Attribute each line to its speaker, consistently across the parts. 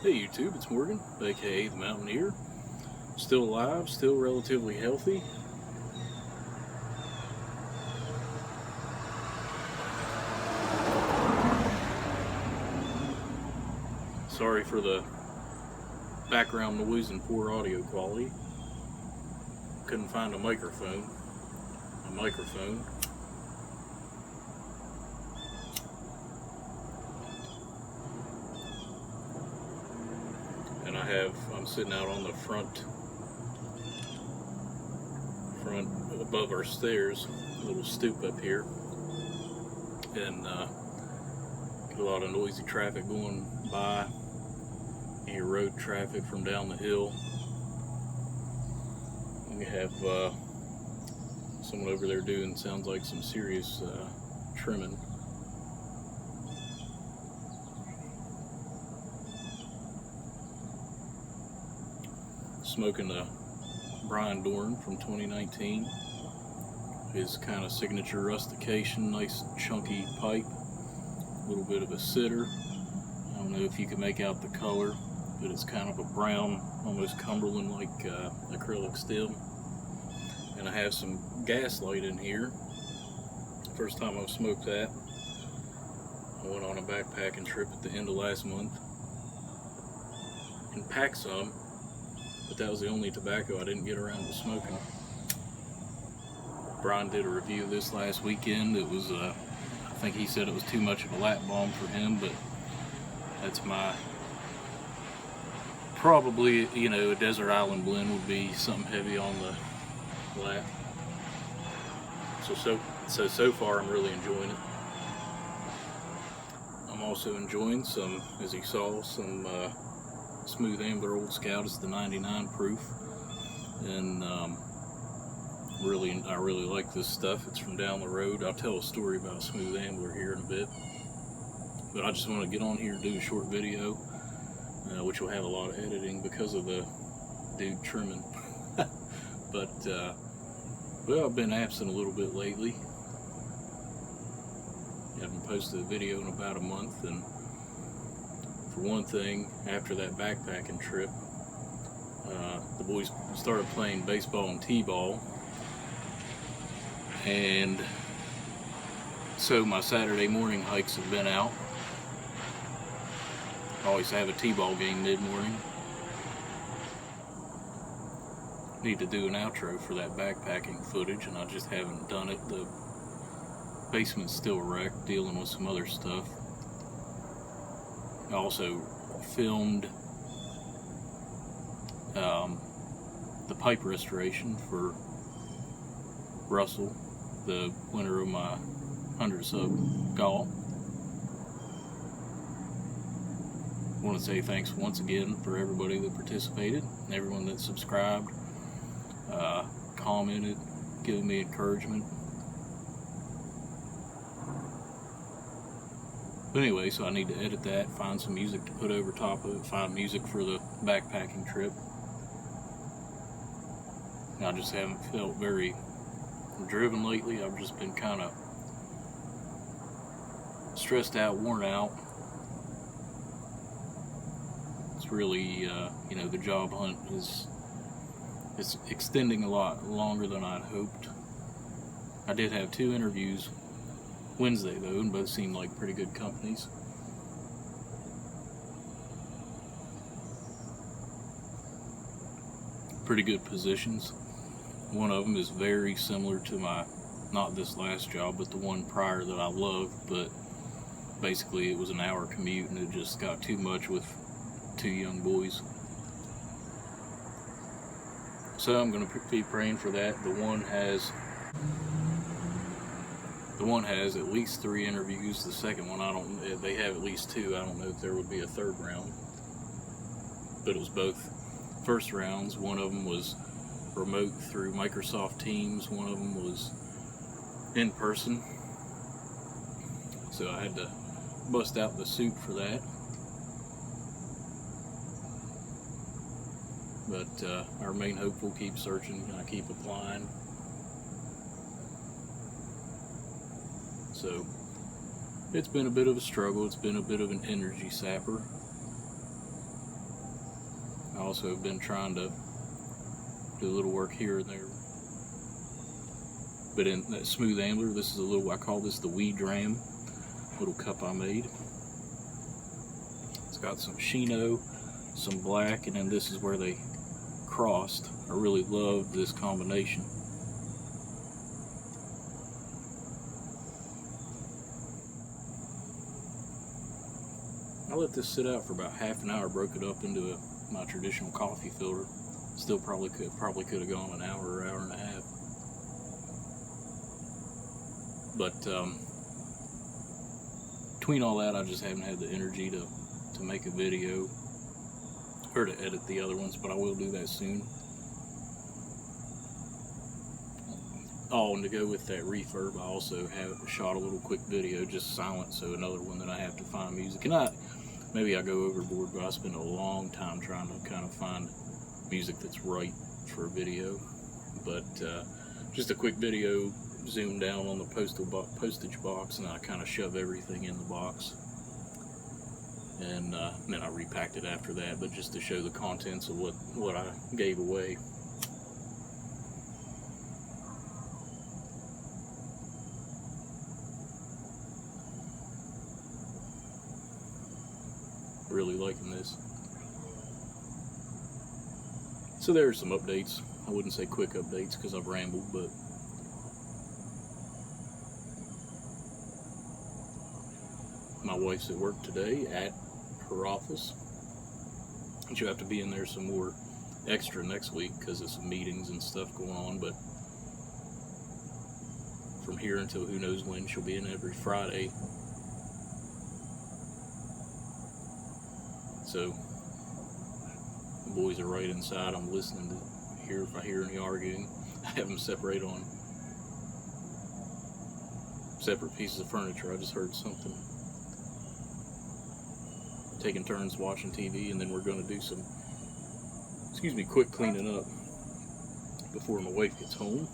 Speaker 1: Hey YouTube, it's Morgan, aka the Mountaineer. Still alive, still relatively healthy. Sorry for the background noise and poor audio quality. Couldn't find a microphone. And I'm sitting out on the front above our stairs, a little stoop up here, and get a lot of noisy traffic going by. You hear road traffic from down the hill. We have someone over there doing, sounds like some serious trimming. Smoking a Brian Dorn from 2019. His kind of signature rustication, nice chunky pipe, a little bit of a sitter. I don't know if you can make out the color, but it's kind of a brown, almost Cumberland-like acrylic steel. And I have some Gaslight in here. First time I've smoked that. I went on a backpacking trip at the end of last month and packed some, but that was the only tobacco I didn't get around to smoking. Brian did a review of this last weekend. It was, I think he said it was too much of a lap balm for him, but that's my, probably, a Desert Island blend would be something heavy on the lap. So far I'm really enjoying it. I'm also enjoying some, as you saw, some Smooth Ambler Old Scout. It's the 99 proof, and I really like this stuff. It's from down the road. I'll tell a story about Smooth Ambler here in a bit, but I just want to get on here and do a short video, which will have a lot of editing because of the dude trimming. But well, I've been absent a little bit lately. I haven't posted a video in about a month, and for one thing, after that backpacking trip, the boys started playing baseball and t-ball, and so my Saturday morning hikes have been out. I always have a t-ball game mid-morning. Need to do an outro for that backpacking footage, and I just haven't done it. The basement's still wrecked, dealing with some other stuff. I also filmed the pipe restoration for Russell, the winner of my 100 sub golf. I want to say thanks once again for everybody that participated, and everyone that subscribed, commented, giving me encouragement. But anyway, so I need to edit that, find some music to put over top of it, find music for the backpacking trip. And I just haven't felt very driven lately. I've just been kind of stressed out, worn out. It's really, the job hunt it's extending a lot longer than I'd hoped. I did have 2 interviews Wednesday though, and both seemed like pretty good companies. Pretty good positions. One of them is very similar to not this last job, but the one prior that I loved, but basically it was an hour commute and it just got too much with 2 young boys. So I'm going to be praying for that. The one has at least 3 interviews. The second one, they have at least 2. I don't know if there would be a third round. But it was both first rounds. One of them was remote through Microsoft Teams. One of them was in person. So I had to bust out the suit for that. But I remain hopeful, keep searching, I keep applying. So it's been a bit of a struggle. It's been a bit of an energy sapper. also have been trying to do a little work here and there. But in that Smooth Ambler, this is a little, I call this the Wee Dram, little cup I made. It's got some Chino, some black, and then this is where they crossed. I really love this combination. I let this sit out for about half an hour, broke it up into my traditional coffee filter. Still probably could have gone an hour or hour and a half. But between all that, I just haven't had the energy to make a video or to edit the other ones, but I will do that soon. Oh, and to go with that refurb, I also have shot a little quick video, just silent, so another one that I have to find music. And maybe I go overboard, but I spend a long time trying to kind of find music that's right for a video. But just a quick video, zoom down on the postage box, and I kind of shove everything in the box. And then I repacked it after that, but just to show the contents of what I gave away. Really liking this. So there are some updates. I wouldn't say quick updates because I've rambled, but my wife's at work today at her office. She'll have to be in there some more extra next week because of some meetings and stuff going on, but from here until who knows when, she'll be in every Friday. So the boys are right inside. I'm listening to hear if I hear any arguing. I have them separate on separate pieces of furniture. I just heard something. Taking turns watching TV, and then we're going to do some, quick cleaning up before my wife gets home.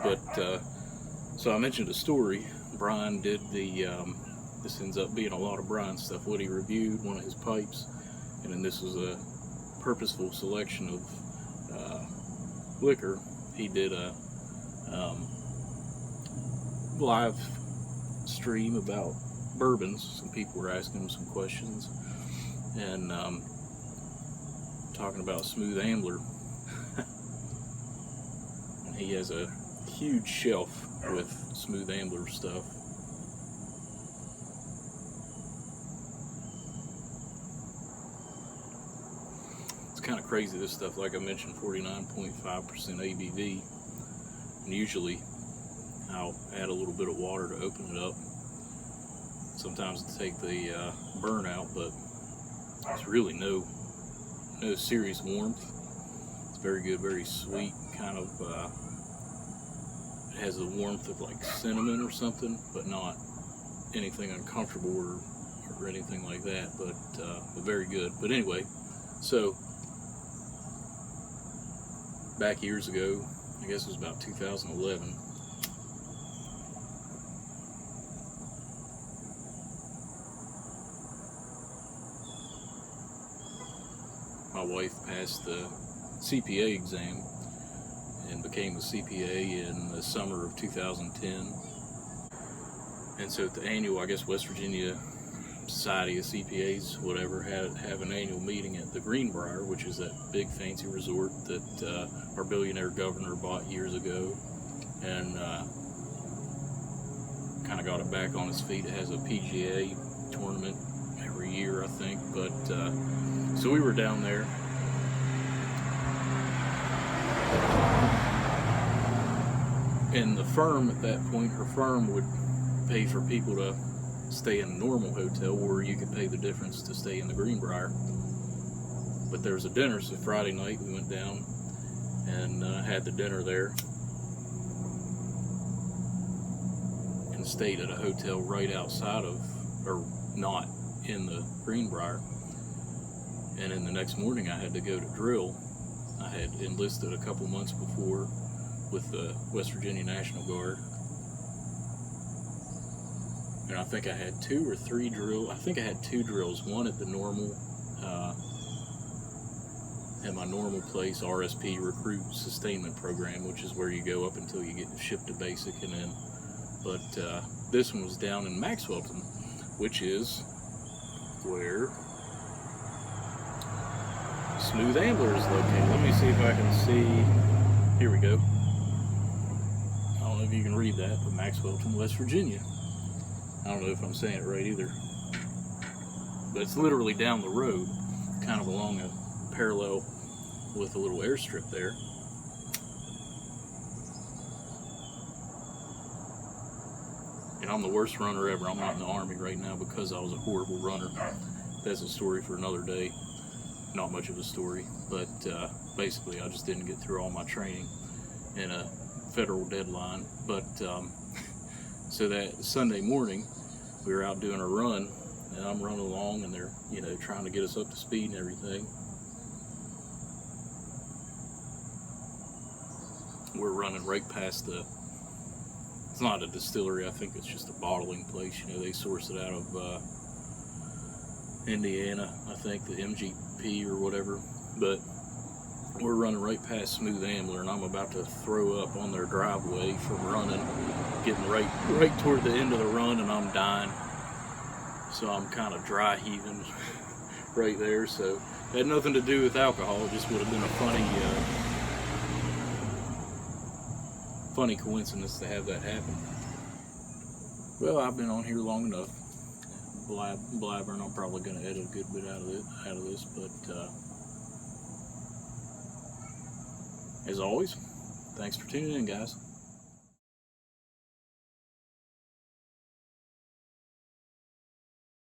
Speaker 1: But so I mentioned a story. Brian did the this ends up being a lot of Brian stuff. What he reviewed, one of his pipes, and then this was a purposeful selection of liquor. He did a live stream about bourbons. Some people were asking him some questions, and talking about Smooth Ambler. And he has a huge shelf with Smooth Ambler stuff. It's kind of crazy, this stuff. Like I mentioned, 49.5% ABV, and usually I'll add a little bit of water to open it up, sometimes to take the burn out, but there's really no serious warmth. It's very good, very sweet, kind of it has the warmth of like cinnamon or something, but not anything uncomfortable or anything like that, but very good. But anyway, so back years ago, I guess it was about 2011, my wife passed the CPA exam and became a CPA in the summer of 2010. And so at the annual, I guess West Virginia Society of CPAs, whatever, have an annual meeting at the Greenbrier, which is that big fancy resort that our billionaire governor bought years ago, and kind of got it back on its feet. It has a PGA tournament every year, I think. But so we were down there. And the firm at that point, her firm would pay for people to stay in a normal hotel, or you could pay the difference to stay in the Greenbrier. But there was a dinner, so Friday night we went down and had the dinner there, and stayed at a hotel right outside of, or not in the Greenbrier. And then the next morning I had to go to drill. I had enlisted a couple months before with the West Virginia National Guard. And I think I had two or three drills. I think I had two drills. One at the normal at my normal place, RSP, Recruit Sustainment Program, which is where you go up until you get shipped to basic and then. But this one was down in Maxwellton, which is where Smooth Ambler is located. Let me see if I can see. Here we go. I don't know if you can read that, but Maxwellton, West Virginia. I don't know if I'm saying it right either. But it's literally down the road, kind of along a parallel with a little airstrip there. And I'm the worst runner ever. I'm not in the Army right now because I was a horrible runner. That's a story for another day. Not much of a story, but basically I just didn't get through all my training in a federal deadline. But so that Sunday morning we were out doing a run, and I'm running along, and they're, you know, trying to get us up to speed and everything. We're running right past it's not a distillery, I think it's just a bottling place. You know, they source it out of Indiana, I think, the MGP or whatever. But we're running right past Smooth Ambler, and I'm about to throw up on their driveway from running, getting right toward the end of the run, and I'm dying. So I'm kind of dry heaving right there. So it had nothing to do with alcohol. It just would have been a funny coincidence to have that happen. Well, I've been on here long enough blabbering. I'm probably going to edit a good bit out of this, but as always, thanks for tuning in, guys.